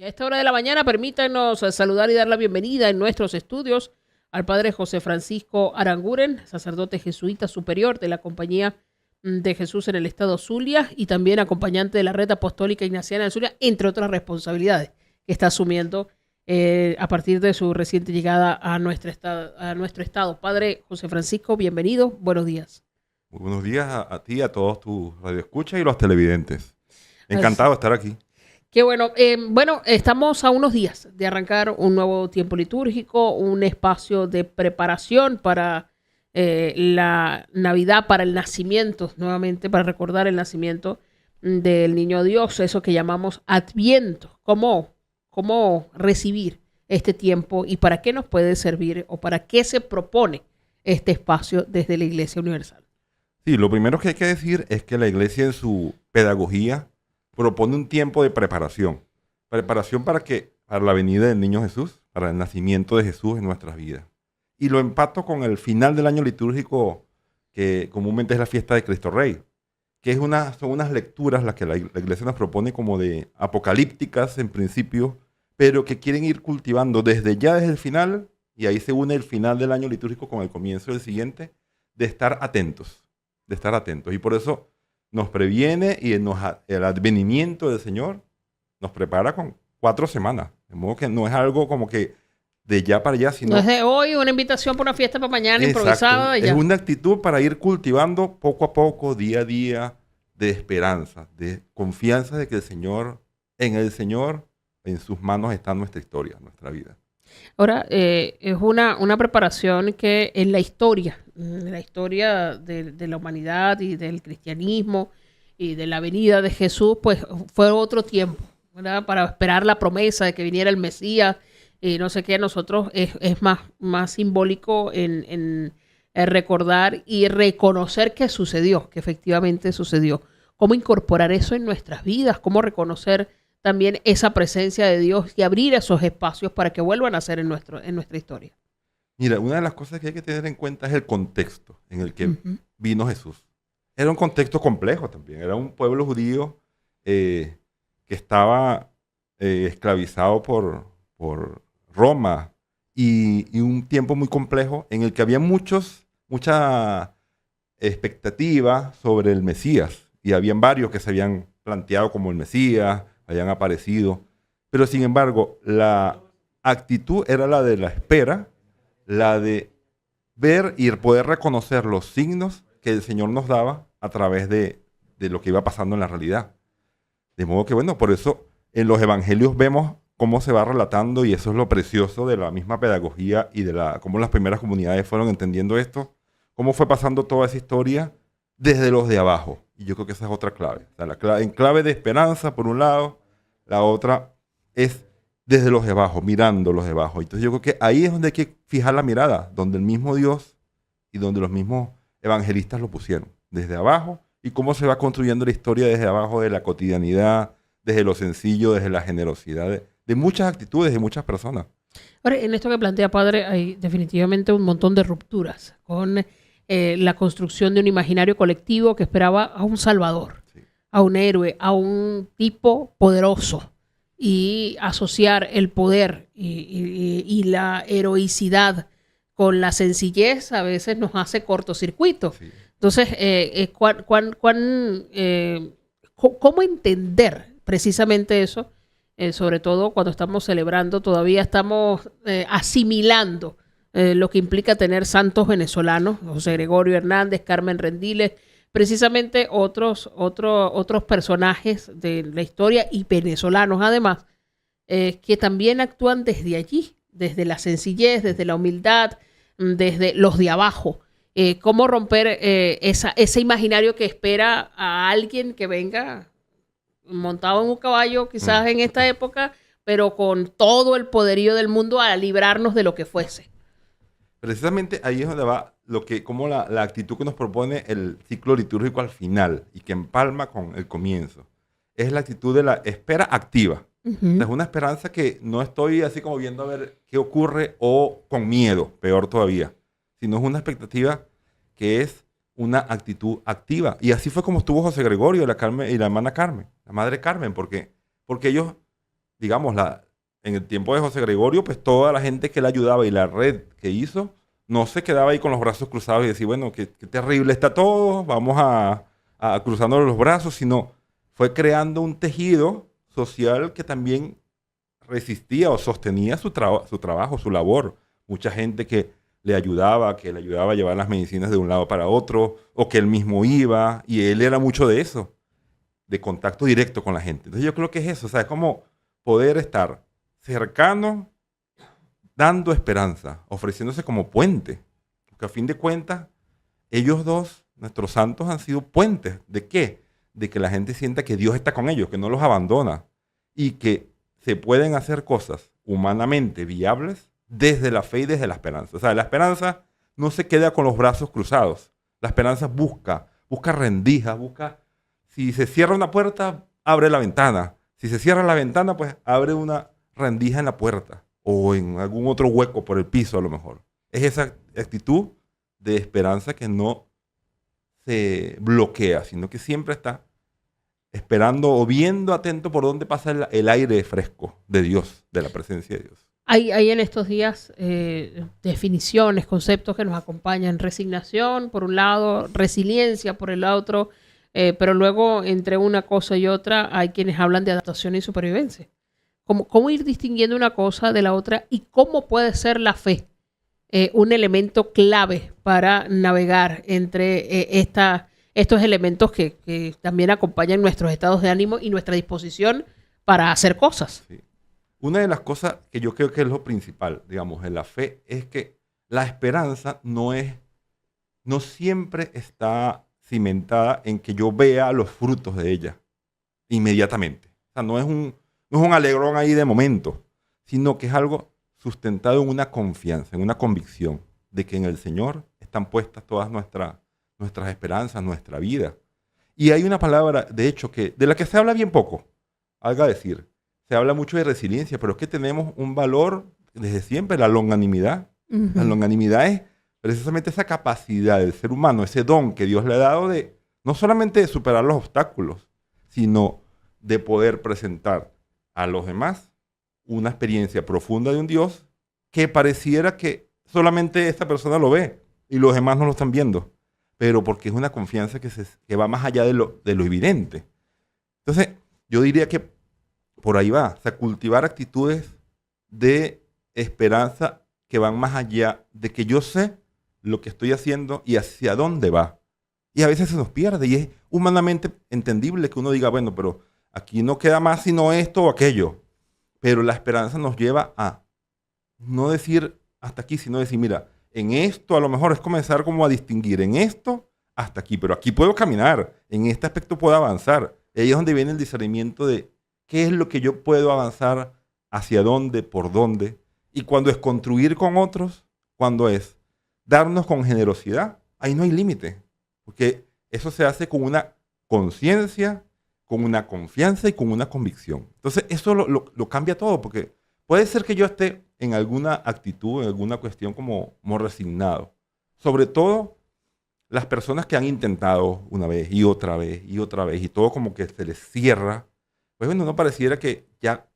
Y a esta hora de la mañana permítanos saludar y dar la bienvenida en nuestros estudios al padre José Francisco Aranguren, sacerdote jesuita superior de la Compañía de Jesús en el estado Zulia y también acompañante de la Red Apostólica Ignaciana de Zulia, entre otras responsabilidades que está asumiendo a partir de su reciente llegada a nuestro estado. Padre José Francisco, bienvenido, buenos días. Muy buenos días a ti, a todos tus radioescuchas y los televidentes. Encantado de estar aquí. Qué bueno. Estamos a unos días de arrancar un nuevo tiempo litúrgico, un espacio de preparación para la Navidad, para el nacimiento, nuevamente, para recordar el nacimiento del Niño Dios, eso que llamamos Adviento. ¿Cómo recibir este tiempo y para qué nos puede servir o para qué se propone este espacio desde la Iglesia Universal? Sí, lo primero que hay que decir es que la Iglesia en su pedagogía propone un tiempo de preparación. Preparación para la venida del Niño Jesús, para el nacimiento de Jesús en nuestras vidas. Y lo empato con el final del año litúrgico, que comúnmente es la fiesta de Cristo Rey, que son unas lecturas las que la Iglesia nos propone como de apocalípticas en principio, pero que quieren ir cultivando desde el final, y ahí se une el final del año litúrgico con el comienzo del siguiente, de estar atentos. Y por eso nos previene y el advenimiento del Señor nos prepara con 4 semanas. De modo que no es algo como que de ya para allá, sino... No es de hoy una invitación para una fiesta para mañana. Exacto, improvisada. Es una actitud para ir cultivando poco a poco, día a día, de esperanza, de confianza de que en el Señor, en sus manos está nuestra historia, nuestra vida. Ahora, es una preparación que en la historia de la humanidad y del cristianismo y de la venida de Jesús, pues fue otro tiempo, ¿verdad? Para esperar la promesa de que viniera el Mesías y no sé qué. Nosotros es más simbólico en recordar y reconocer que sucedió, que efectivamente sucedió. ¿Cómo incorporar eso en nuestras vidas? ¿Cómo reconocer también esa presencia de Dios y abrir esos espacios para que vuelvan a ser en nuestra historia? Mira, una de las cosas que hay que tener en cuenta es el contexto en el que vino Jesús. Era un contexto complejo también. Era un pueblo judío que estaba esclavizado por Roma y un tiempo muy complejo en el que había mucha expectativa sobre el Mesías. Y habían varios que se habían planteado como el Mesías, habían aparecido. Pero sin embargo, la actitud era la de la espera, la de ver y poder reconocer los signos que el Señor nos daba a través de lo que iba pasando en la realidad. De modo que, bueno, por eso en los evangelios vemos cómo se va relatando, y eso es lo precioso de la misma pedagogía y de cómo las primeras comunidades fueron entendiendo esto, cómo fue pasando toda esa historia desde los de abajo. Y yo creo que esa es otra clave. O sea, en clave de esperanza, por un lado, la otra es desde los de abajo, mirando los de abajo. Entonces yo creo que ahí es donde hay que fijar la mirada, donde el mismo Dios y donde los mismos evangelistas lo pusieron, desde abajo, y cómo se va construyendo la historia desde abajo, de la cotidianidad, desde lo sencillo, desde la generosidad, de muchas actitudes de muchas personas. Ahora, en esto que plantea Padre, hay definitivamente un montón de rupturas con la construcción de un imaginario colectivo que esperaba a un salvador, sí, a un héroe, a un tipo poderoso, y asociar el poder y la heroicidad con la sencillez a veces nos hace cortocircuito. Sí. Entonces, ¿cómo entender precisamente eso? Sobre todo cuando estamos celebrando, todavía estamos asimilando lo que implica tener santos venezolanos, José Gregorio Hernández, Carmen Rendiles, precisamente otros personajes de la historia y venezolanos además, que también actúan desde allí, desde la sencillez, desde la humildad, desde los de abajo. ¿Cómo romper ese imaginario que espera a alguien que venga montado en un caballo, quizás en esta época, pero con todo el poderío del mundo a librarnos de lo que fuese? Precisamente ahí es donde va como la actitud que nos propone el ciclo litúrgico al final y que empalma con el comienzo. Es la actitud de la espera activa. O sea, es una esperanza que no estoy así como viendo a ver qué ocurre o con miedo, peor todavía, sino es una expectativa que es una actitud activa. Y así fue como estuvo José Gregorio y la hermana Carmen, la madre Carmen, porque ellos digamos, en el tiempo de José Gregorio, pues toda la gente que le ayudaba y la red que hizo, no se quedaba ahí con los brazos cruzados y decir, bueno, qué terrible está todo, vamos a cruzando los brazos, sino fue creando un tejido social que también resistía o sostenía su trabajo, su labor. Mucha gente que le ayudaba a llevar las medicinas de un lado para otro, o que él mismo iba, y él era mucho de eso, de contacto directo con la gente. Entonces yo creo que es eso, o sea, es como poder estar cercano, dando esperanza, ofreciéndose como puente. Porque a fin de cuentas, ellos dos, nuestros santos, han sido puentes. ¿De qué? De que la gente sienta que Dios está con ellos, que no los abandona, y que se pueden hacer cosas humanamente viables desde la fe y desde la esperanza. O sea, la esperanza no se queda con los brazos cruzados. La esperanza busca rendijas, si se cierra una puerta, abre la ventana. Si se cierra la ventana, pues abre una rendija en la puerta o en algún otro hueco por el piso a lo mejor. Es esa actitud de esperanza que no se bloquea, sino que siempre está esperando o viendo atento por dónde pasa el aire fresco de Dios, de la presencia de Dios. Hay en estos días definiciones, conceptos que nos acompañan. Resignación, por un lado, resiliencia, por el otro, pero luego entre una cosa y otra hay quienes hablan de adaptación y supervivencia. ¿Cómo ir distinguiendo una cosa de la otra y cómo puede ser la fe un elemento clave para navegar entre estos elementos que también acompañan nuestros estados de ánimo y nuestra disposición para hacer cosas? Sí. Una de las cosas que yo creo que es lo principal, digamos, en la fe, es que la esperanza no siempre está cimentada en que yo vea los frutos de ella inmediatamente. O sea, no es un alegrón ahí de momento, sino que es algo sustentado en una confianza, en una convicción de que en el Señor están puestas todas nuestras esperanzas, nuestra vida. Y hay una palabra, de hecho, de la que se habla bien poco, algo a decir. Se habla mucho de resiliencia, pero es que tenemos un valor desde siempre, la longanimidad. Uh-huh. La longanimidad es precisamente esa capacidad del ser humano, ese don que Dios le ha dado de no solamente de superar los obstáculos, sino de poder presentar a los demás una experiencia profunda de un Dios que pareciera que solamente esta persona lo ve y los demás no lo están viendo, pero porque es una confianza que va más allá de lo evidente. Entonces, yo diría que por ahí va, o sea, cultivar actitudes de esperanza que van más allá de que yo sé lo que estoy haciendo y hacia dónde va. Y a veces se nos pierde y es humanamente entendible que uno diga, bueno, pero aquí no queda más sino esto o aquello. Pero la esperanza nos lleva a no decir hasta aquí, sino decir, mira, en esto a lo mejor es comenzar como a distinguir, en esto hasta aquí, pero aquí puedo caminar, en este aspecto puedo avanzar. Y ahí es donde viene el discernimiento de qué es lo que yo puedo avanzar, hacia dónde, por dónde. Y cuando es construir con otros, cuando es darnos con generosidad, ahí no hay límite. Porque eso se hace con una conciencia, con una confianza y con una convicción. Entonces, eso lo cambia todo, porque puede ser que yo esté en alguna actitud, en alguna cuestión como resignado. Sobre todo, las personas que han intentado una vez y otra vez y otra vez, y todo como que se les cierra, pues bueno, no pareciera que ya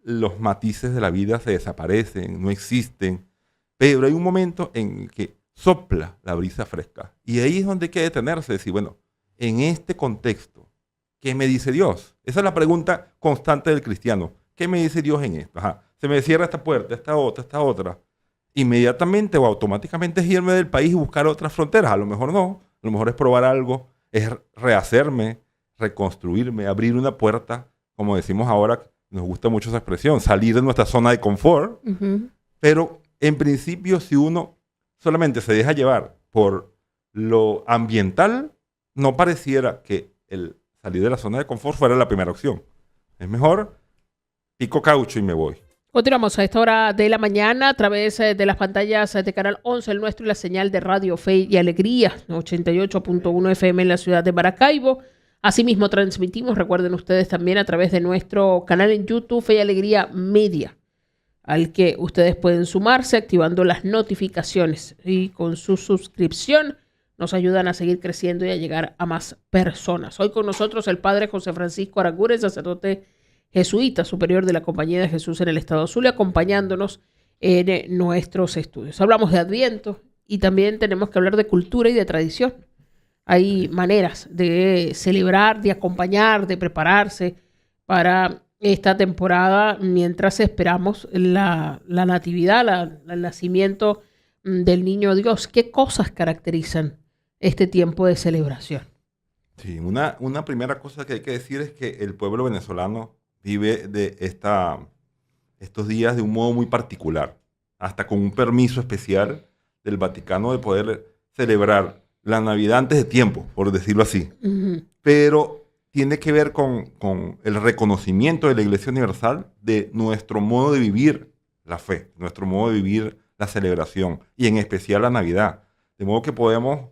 los matices de la vida se desaparecen, no existen, pero hay un momento en que sopla la brisa fresca. Y ahí es donde hay que detenerse y decir, bueno, en este contexto, ¿qué me dice Dios? Esa es la pregunta constante del cristiano. ¿Qué me dice Dios en esto? Ajá, se me cierra esta puerta, esta otra. Inmediatamente o automáticamente es irme del país y buscar otras fronteras. A lo mejor no, a lo mejor es probar algo, es rehacerme, reconstruirme, abrir una puerta, como decimos ahora, nos gusta mucho esa expresión, salir de nuestra zona de confort. Uh-huh. Pero en principio, si uno solamente se deja llevar por lo ambiental, no pareciera que el salir de la zona de confort fuera la primera opción. Es mejor pico caucho y me voy. Continuamos a esta hora de la mañana a través de las pantallas de Canal 11, el nuestro, y la señal de Radio Fe y Alegría, 88.1 FM en la ciudad de Maracaibo. Asimismo transmitimos, recuerden ustedes, también a través de nuestro canal en YouTube, Fe y Alegría Media, al que ustedes pueden sumarse activando las notificaciones, y con su suscripción nos ayudan a seguir creciendo y a llegar a más personas. Hoy con nosotros el padre José Francisco Aranguren, sacerdote jesuita superior de la Compañía de Jesús en el Estado Zulia, acompañándonos en nuestros estudios. Hablamos de Adviento y también tenemos que hablar de cultura y de tradición. Hay maneras de celebrar, de acompañar, de prepararse para esta temporada mientras esperamos la natividad, el nacimiento del niño Dios. ¿Qué cosas caracterizan este tiempo de celebración? Sí, una primera cosa que hay que decir es que el pueblo venezolano vive de estos días de un modo muy particular, hasta con un permiso especial del Vaticano de poder celebrar la Navidad antes de tiempo, por decirlo así. Uh-huh. Pero tiene que ver con el reconocimiento de la Iglesia Universal de nuestro modo de vivir la fe, nuestro modo de vivir la celebración, y en especial la Navidad. De modo que podemos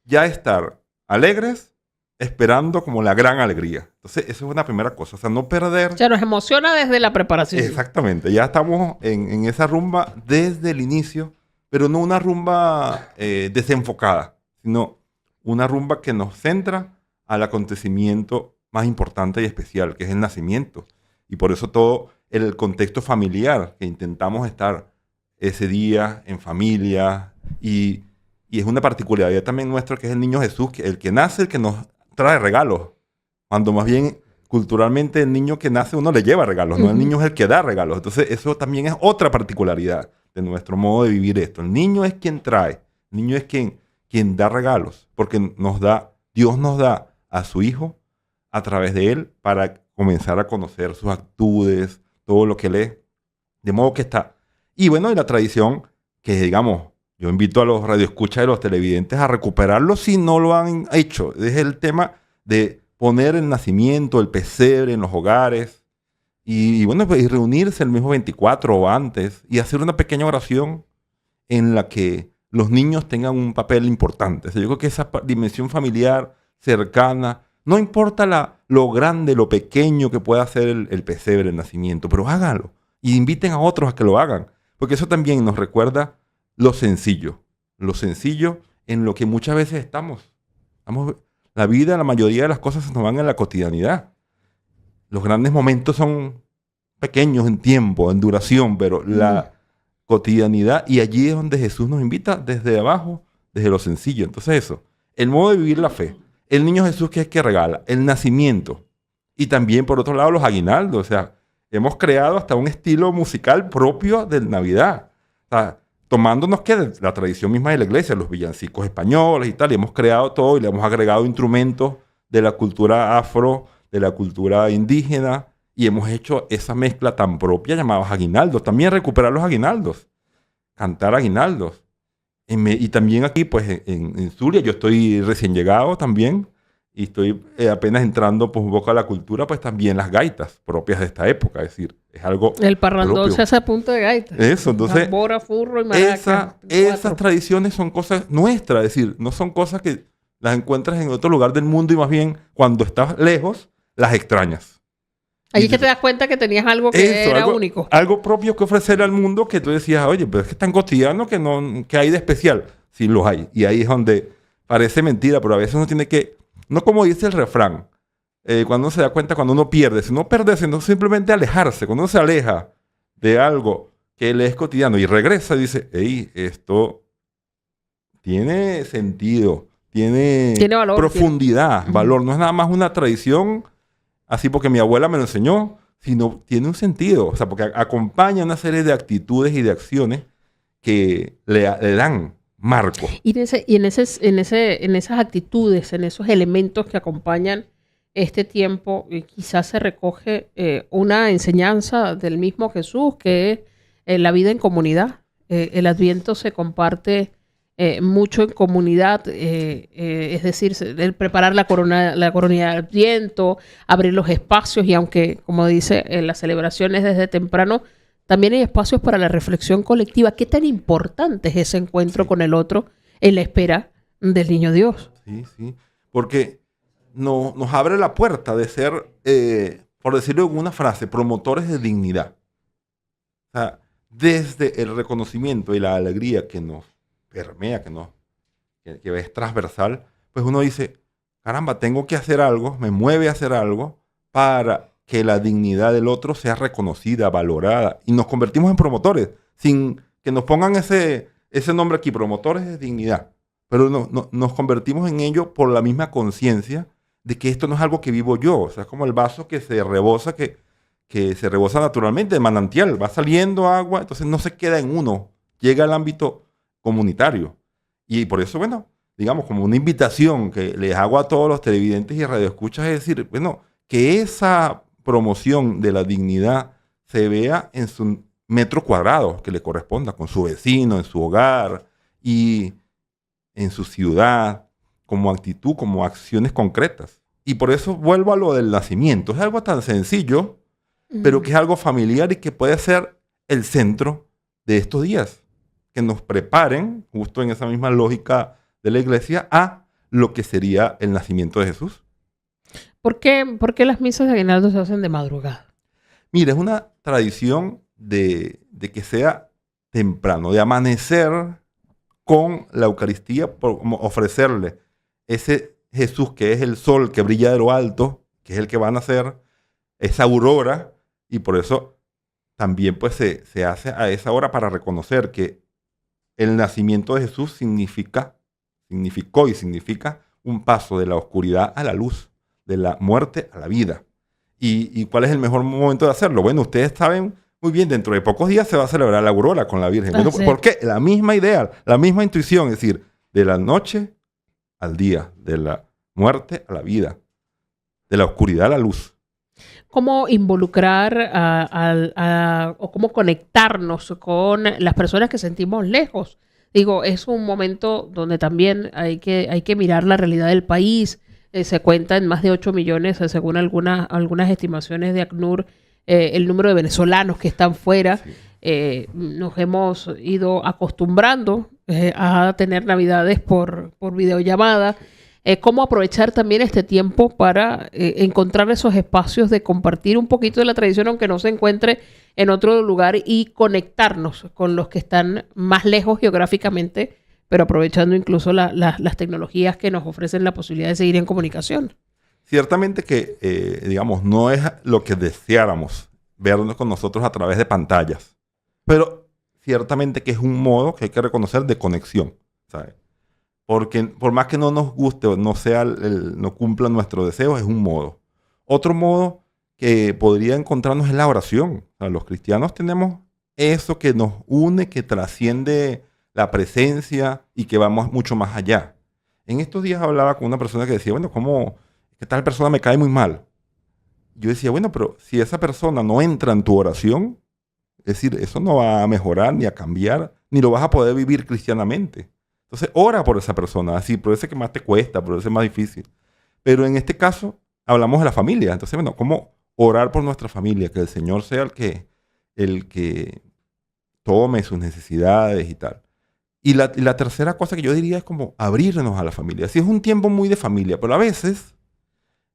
ya estar alegres esperando como la gran alegría. Entonces, eso es una primera cosa. O sea, no perder... O sea, nos emociona desde la preparación. Exactamente. Ya estamos en esa rumba desde el inicio, pero no una rumba desenfocada, sino una rumba que nos centra al acontecimiento más importante y especial, que es el nacimiento. Y por eso todo el contexto familiar, que intentamos estar ese día en familia, y es una particularidad también nuestra, que es el niño Jesús, el que nace, el que nos trae regalos, cuando más bien culturalmente el niño que nace uno le lleva regalos, no el niño es el que da regalos. Entonces eso también es otra particularidad de nuestro modo de vivir esto. El niño es quien trae, el niño es quien da regalos, porque Dios nos da a su hijo a través de él para comenzar a conocer sus actitudes, todo lo que él es, de modo que está. Y bueno, y la tradición que, digamos, yo invito a los radioescuchas y los televidentes a recuperarlo si no lo han hecho. Es el tema de poner el nacimiento, el pesebre en los hogares y bueno, pues, y reunirse el mismo 24 o antes y hacer una pequeña oración en la que los niños tengan un papel importante. O sea, yo creo que esa dimensión familiar, cercana, no importa lo grande, lo pequeño que pueda ser el pesebre, el nacimiento, pero háganlo y inviten a otros a que lo hagan, porque eso también nos recuerda lo sencillo en lo que muchas veces estamos. La vida, la mayoría de las cosas se nos van en la cotidianidad. Los grandes momentos son pequeños en tiempo, en duración, pero la cotidianidad, y allí es donde Jesús nos invita desde abajo, desde lo sencillo. Entonces eso, el modo de vivir la fe, el niño Jesús que es que regala, el nacimiento, y también por otro lado los aguinaldos. O sea, hemos creado hasta un estilo musical propio de Navidad. O sea, tomándonos que de la tradición misma de la iglesia, los villancicos españoles y tal, y hemos creado todo y le hemos agregado instrumentos de la cultura afro, de la cultura indígena, y hemos hecho esa mezcla tan propia llamados aguinaldos. También recuperar los aguinaldos, cantar aguinaldos. Y también aquí, pues en Zulia, yo estoy recién llegado también, y estoy apenas entrando pues, un poco a la cultura, pues también las gaitas propias de esta época. Es decir, es algo el parrandón propio. se hace a punta de gaita. Eso, entonces... Tambora, furro y maraca. Esas tradiciones son cosas nuestras. Es decir, no son cosas que las encuentras en otro lugar del mundo y más bien cuando estás lejos, las extrañas. Ahí es que te das cuenta que tenías algo que era único. Algo propio que ofrecer al mundo que tú decías, oye, pero es que es tan cotidiano que hay de especial. Sí, los hay. Y ahí es donde parece mentira, pero a veces uno tiene que... No como dice el refrán, cuando uno se da cuenta, cuando uno pierde, sino perderse, no simplemente alejarse. Cuando uno se aleja de algo que le es cotidiano y regresa y dice, hey, esto tiene sentido, tiene valor, profundidad, valor. No es nada más una tradición así porque mi abuela me lo enseñó, sino tiene un sentido. O sea, porque acompaña una serie de actitudes y de acciones que le dan marco. Y en esas actitudes, en esos elementos que acompañan este tiempo, quizás se recoge una enseñanza del mismo Jesús, que es la vida en comunidad. El Adviento se comparte mucho en comunidad, es decir, el preparar la corona de Adviento, abrir los espacios, y aunque, como dice, las celebraciones desde temprano, también hay espacios para la reflexión colectiva. ¿Qué tan importante es ese encuentro con el otro en la espera del niño Dios? Sí, sí. Porque nos abre la puerta de ser, por decirlo en una frase, promotores de dignidad. O sea, desde el reconocimiento y la alegría que nos permea, que es transversal, pues uno dice, caramba, tengo que hacer algo, me mueve a hacer algo para que la dignidad del otro sea reconocida, valorada, y nos convertimos en promotores, sin que nos pongan ese nombre aquí, promotores de dignidad, pero nos convertimos en ello por la misma conciencia de que esto no es algo que vivo yo, o sea, es como el vaso que se rebosa, que se rebosa naturalmente, de manantial, va saliendo agua, entonces no se queda en uno, llega al ámbito comunitario. Y por eso, bueno, digamos, como una invitación que les hago a todos los televidentes y radioescuchas es decir, bueno, que esa promoción de la dignidad se vea en su metro cuadrado que le corresponda, con su vecino, en su hogar y en su ciudad, como actitud, como acciones concretas. Y por eso vuelvo a lo del nacimiento. Es algo tan sencillo, pero que es algo familiar y que puede ser el centro de estos días. Que nos preparen, justo en esa misma lógica de la iglesia, a lo que sería el nacimiento de Jesús. ¿Por qué las misas de aguinaldo se hacen de madrugada? Mira, es una tradición de que sea temprano, de amanecer con la Eucaristía, como ofrecerle ese Jesús que es el sol que brilla de lo alto, que es el que va a nacer, esa aurora, y por eso también pues se hace a esa hora para reconocer que el nacimiento de Jesús significó y significa un paso de la oscuridad a la luz, de la muerte a la vida. ¿Y cuál es el mejor momento de hacerlo? Bueno, ustedes saben muy bien, dentro de pocos días se va a celebrar la aurora con la Virgen. Bueno, Sí. ¿por qué? La misma idea, la misma intuición, es decir, de la noche al día, de la muerte a la vida, de la oscuridad a la luz. ¿Cómo involucrar o cómo conectarnos con las personas que sentimos lejos? Digo, es un momento donde también hay que mirar la realidad del país. Se cuenta en más de 8 millones, según algunas estimaciones de ACNUR, el número de venezolanos que están fuera. Sí. Nos hemos ido acostumbrando a tener navidades por videollamada. Cómo aprovechar también este tiempo para encontrar esos espacios de compartir un poquito de la tradición, aunque no se encuentre en otro lugar, y conectarnos con los que están más lejos geográficamente, pero aprovechando incluso las tecnologías que nos ofrecen la posibilidad de seguir en comunicación. Ciertamente que, digamos, no es lo que deseáramos vernos con nosotros a través de pantallas, pero ciertamente que es un modo que hay que reconocer de conexión, ¿sabes? Porque por más que no nos guste o no no cumpla nuestro deseo, es un modo. Otro modo que podría encontrarnos es la oración. O sea, los cristianos tenemos eso que nos une, que trasciende la presencia y que vamos mucho más allá. En estos días hablaba con una persona que decía, bueno, ¿cómo que tal persona me cae muy mal? Yo decía, bueno, pero si esa persona no entra en tu oración, es decir, eso no va a mejorar ni a cambiar, ni lo vas a poder vivir cristianamente. Entonces, ora por esa persona, así, por ese que más te cuesta, por ese más difícil. Pero en este caso, hablamos de la familia. Entonces, bueno, ¿cómo orar por nuestra familia? Que el Señor sea el que tome sus necesidades y tal. Y la tercera cosa que yo diría es como abrirnos a la familia. Sí, es un tiempo muy de familia, pero a veces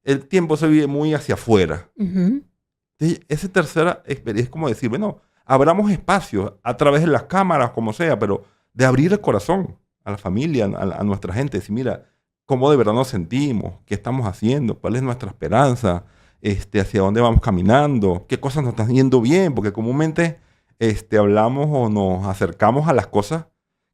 el tiempo se vive muy hacia afuera. Uh-huh. Entonces, esa tercera experiencia es como decir, bueno, abramos espacios a través de las cámaras, como sea, pero de abrir el corazón a la familia, a nuestra gente, decir, mira, cómo de verdad nos sentimos, qué estamos haciendo, cuál es nuestra esperanza, hacia dónde vamos caminando, qué cosas nos están yendo bien, porque comúnmente hablamos o nos acercamos a las cosas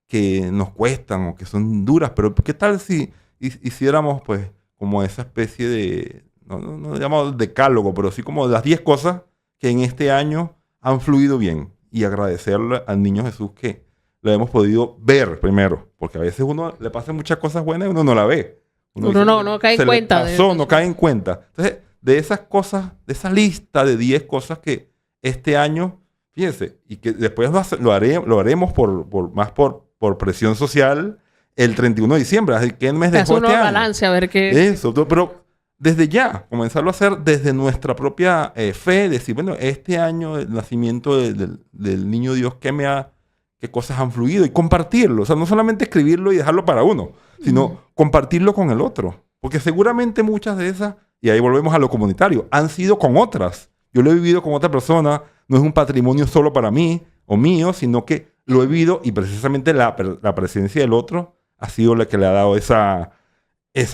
que nos cuestan o que son duras, pero ¿qué tal si hiciéramos pues como esa especie de, no llamamos decálogo, pero sí como las 10 cosas que en este año han fluido bien, y agradecerle al niño Jesús que lo hemos podido ver primero, porque a veces uno le pasa muchas cosas buenas y uno no la ve. Uno dice, no cae en cuenta. No cae en cuenta. Entonces, de esas cosas, de esa lista de 10 cosas que este año, fíjense, y que después lo haremos por presión social el 31 de diciembre. Así que mes de este año. Balance, a ver qué. Eso, pero desde ya, comenzarlo a hacer desde nuestra propia fe, decir, bueno, este año, el nacimiento del niño Dios, qué cosas han fluido, y compartirlo. O sea, no solamente escribirlo y dejarlo para uno, sino compartirlo con el otro. Porque seguramente muchas de esas, y ahí volvemos a lo comunitario, han sido con otras. Yo lo he vivido con otra persona, no es un patrimonio solo para mí o mío, sino que lo he vivido, y precisamente la presencia del otro ha sido la que le ha dado esa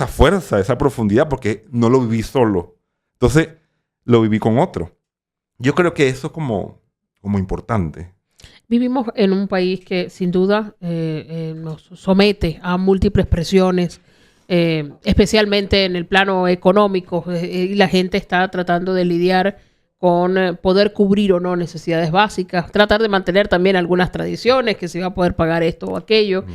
fuerza, esa profundidad, porque no lo viví solo. Entonces, lo viví con otro. Yo creo que eso es como importante. Vivimos en un país que sin duda nos somete a múltiples presiones, especialmente en el plano económico, y la gente está tratando de lidiar con poder cubrir o no necesidades básicas, tratar de mantener también algunas tradiciones, que se va a poder pagar esto o aquello.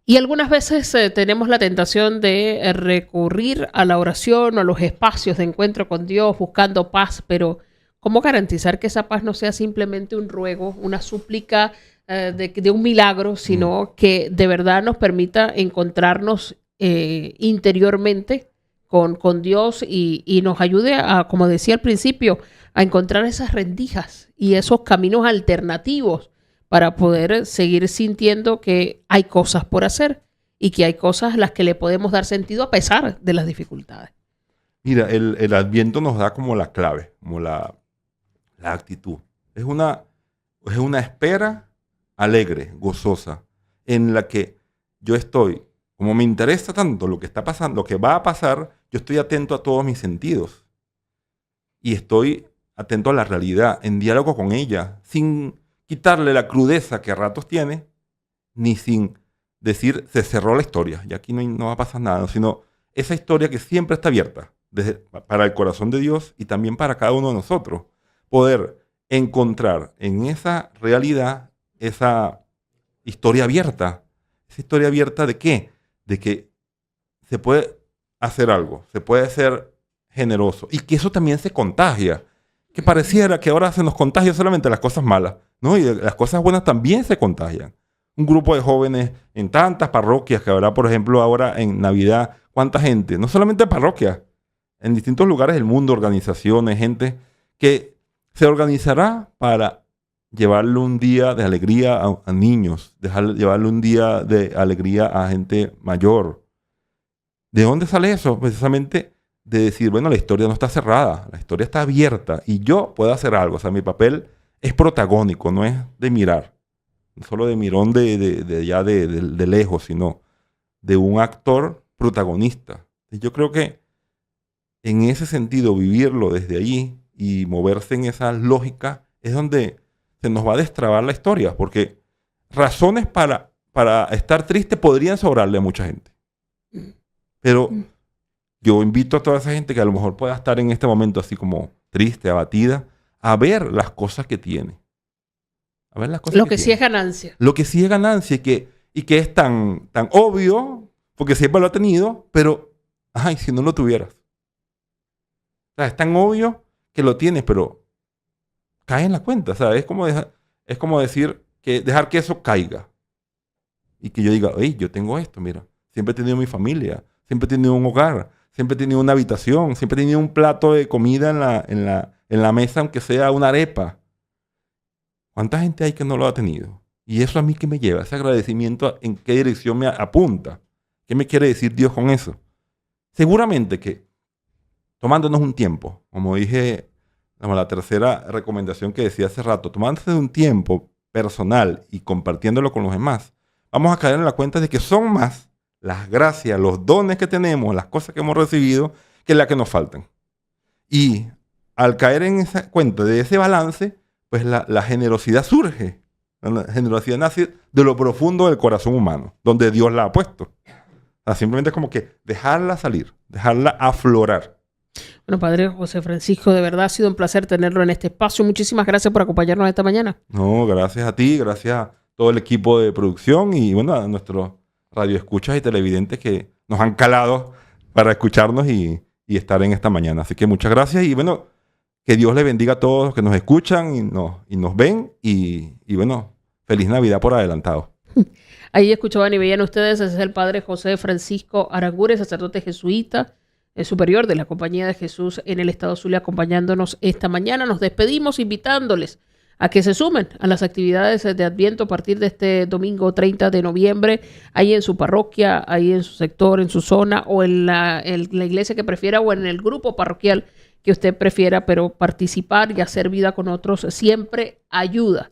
Y algunas veces tenemos la tentación de recurrir a la oración o a los espacios de encuentro con Dios buscando paz, pero ¿cómo garantizar que esa paz no sea simplemente un ruego, una súplica de un milagro, sino que de verdad nos permita encontrarnos interiormente con Dios y nos ayude a, como decía al principio, a encontrar esas rendijas y esos caminos alternativos para poder seguir sintiendo que hay cosas por hacer y que hay cosas a las que le podemos dar sentido a pesar de las dificultades? Mira, el Adviento nos da como la clave, como la actitud. Es una espera alegre, gozosa, en la que yo estoy, como me interesa tanto lo que está pasando, lo que va a pasar, yo estoy atento a todos mis sentidos. Y estoy atento a la realidad, en diálogo con ella, sin quitarle la crudeza que a ratos tiene, ni sin decir, se cerró la historia, y aquí no va a pasar nada, sino esa historia que siempre está abierta para el corazón de Dios y también para cada uno de nosotros. Poder encontrar en esa realidad esa historia abierta. ¿Esa historia abierta de qué? De que se puede hacer algo, se puede ser generoso y que eso también se contagia. Que pareciera que ahora se nos contagia solamente las cosas malas, ¿no? Y las cosas buenas también se contagian. Un grupo de jóvenes en tantas parroquias que habrá, por ejemplo, ahora en Navidad, ¿cuánta gente? No solamente parroquias, en distintos lugares del mundo, organizaciones, gente que se organizará para llevarle un día de alegría a niños, llevarle un día de alegría a gente mayor. ¿De dónde sale eso? Precisamente de decir, bueno, la historia no está cerrada, la historia está abierta y yo puedo hacer algo. O sea, mi papel es protagónico, no es de mirar, no solo de mirón de lejos, sino de un actor protagonista. Y yo creo que en ese sentido, vivirlo desde allí y moverse en esa lógica es donde se nos va a destrabar la historia, porque razones para estar triste podrían sobrarle a mucha gente. Pero yo invito a toda esa gente que a lo mejor pueda estar en este momento así como triste, abatida, a ver las cosas que tiene. A ver las cosas Lo que sí es ganancia. Lo que sí es ganancia y que es tan obvio, porque siempre lo ha tenido, pero, ay, si no lo tuvieras. O sea, es tan obvio que lo tienes, pero cae en la cuenta. O sea, es como decir que dejar que eso caiga. Y que yo diga, oye, yo tengo esto, mira. Siempre he tenido mi familia, siempre he tenido un hogar, siempre he tenido una habitación, siempre he tenido un plato de comida en la mesa, aunque sea una arepa. ¿Cuánta gente hay que no lo ha tenido? Y eso a mí, ¿qué me lleva? Ese agradecimiento, ¿en qué dirección me apunta? ¿Qué me quiere decir Dios con eso? Seguramente que tomándonos un tiempo, como dije, la tercera recomendación que decía hace rato, tomándose un tiempo personal y compartiéndolo con los demás, vamos a caer en la cuenta de que son más las gracias, los dones que tenemos, las cosas que hemos recibido, que las que nos faltan. Y al caer en esa cuenta de ese balance, pues la generosidad surge. La generosidad nace de lo profundo del corazón humano, donde Dios la ha puesto. O sea, simplemente es como que dejarla salir, dejarla aflorar. Bueno, Padre José Francisco, de verdad ha sido un placer tenerlo en este espacio. Muchísimas gracias por acompañarnos esta mañana. No, gracias a ti, gracias a todo el equipo de producción y bueno, a nuestros radioescuchas y televidentes que nos han calado para escucharnos y estar en esta mañana. Así que muchas gracias y bueno, que Dios le bendiga a todos los que nos escuchan y nos ven y bueno, feliz Navidad por adelantado. Ahí escuchaban y veían ustedes, ese es el Padre José Francisco Aranguren, sacerdote jesuita, superior de la Compañía de Jesús en el Estado Zulia, acompañándonos esta mañana. Nos despedimos invitándoles a que se sumen a las actividades de Adviento a partir de este domingo 30 de noviembre, ahí en su parroquia, ahí en su sector, en su zona o en la iglesia que prefiera o en el grupo parroquial que usted prefiera, pero participar y hacer vida con otros siempre ayuda